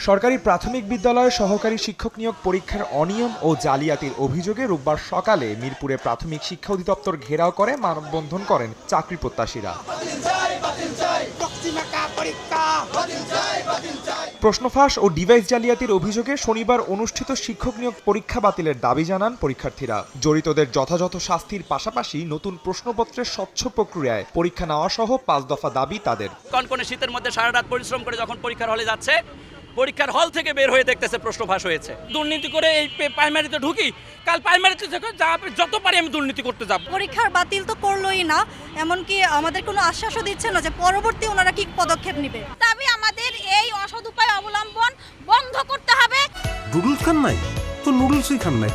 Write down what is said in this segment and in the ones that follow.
সরকারি প্রাথমিক বিদ্যালয়ে সহকারী শিক্ষক নিয়োগ পরীক্ষার অনিয়ম ও জালিয়াতির অভিযোগে রোববার সকালে মিরপুরে প্রাথমিক শিক্ষা অধিদপ্তর ঘেরাও করে মানববন্ধন করেন চাকরি প্রত্যাশীরা। প্রশ্নফাঁস ও ডিভাইস জালিয়াতির অভিযোগে শনিবার অনুষ্ঠিত শিক্ষক নিয়োগ পরীক্ষা বাতিলের দাবি জানান পরীক্ষার্থীরা। জড়িতদের যথাযথ শাস্তির পাশাপাশি নতুন প্রশ্নপত্রের স্বচ্ছ প্রক্রিয়ায় পরীক্ষা নেওয়া সহ 5 দফা দাবি তাদের। কনকনে শীতের মধ্যে সারা রাত পরিশ্রম করে যখন পরীক্ষার হলে যাচ্ছে, পরীক্ষার হল থেকে বের হয়ে দেখতেছে প্রশ্ন ফাঁস হয়েছে। দুর্নীতি করে এই প্রাইমারিতে ঢুকি, কাল প্রাইমারিতে যত পারি আমি দুর্নীতি করতে যাব। পরীক্ষার বাতিল তো করলোই না, এমনকি আমাদের কোনো আশ্বাসও দিচ্ছে না যে পরবর্তী ওনারা কি পদক্ষেপ নেবে। তবে আমাদের এই অসৎ উপায় অবলম্বন বন্ধ করতে হবে। নুডলস খান নাই তো নুডলসই খান নাই।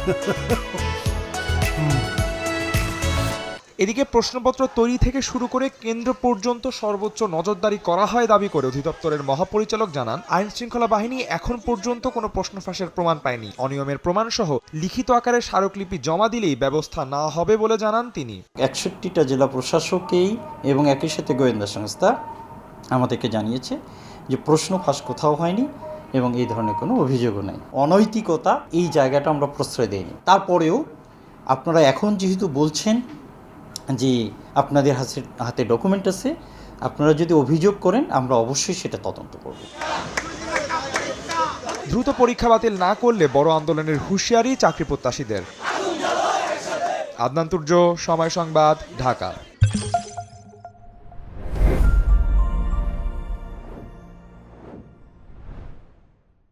এদিকে প্রশ্নপত্র তৈরি থেকে শুরু করে কেন্দ্র পর্যন্ত সর্বোচ্চ নজরদারি করা হয় দাবি করে অধিদপ্তরের মহাপরিচালক জানান, আইন শৃঙ্খলা বাহিনী এখন পর্যন্ত কোনো প্রশ্ন ফাঁসের প্রমাণ পায়নি। অনিয়মের প্রমাণ সহ লিখিত আকারে স্মারকলিপি জমা দিলেই ব্যবস্থা নেওয়া হবে বলে জানান তিনি। 61টা জেলা প্রশাসকেই এবং একই সাথে গোয়েন্দা সংস্থা আমাদেরকে জানিয়েছে যে প্রশ্ন ফাঁস কোথাও হয়নি এবং এই ধরনের কোনো অভিযোগও নেই। অনৈতিকতা এই জায়গাটা আমরা প্রশ্রয় দেইনি। তারপরেও আপনারা এখন যেহেতু বলছেন যে আপনাদের হাতে ডকুমেন্ট আছে, আপনারা যদি অভিযোগ করেন আমরা অবশ্যই সেটা তদন্ত করব। দ্রুত পরীক্ষা বাতিল না করলে বড় আন্দোলনের হুঁশিয়ারি চাকরি প্রত্যাশীদের। আদনান তুর্য, সময় সংবাদ, ঢাকা।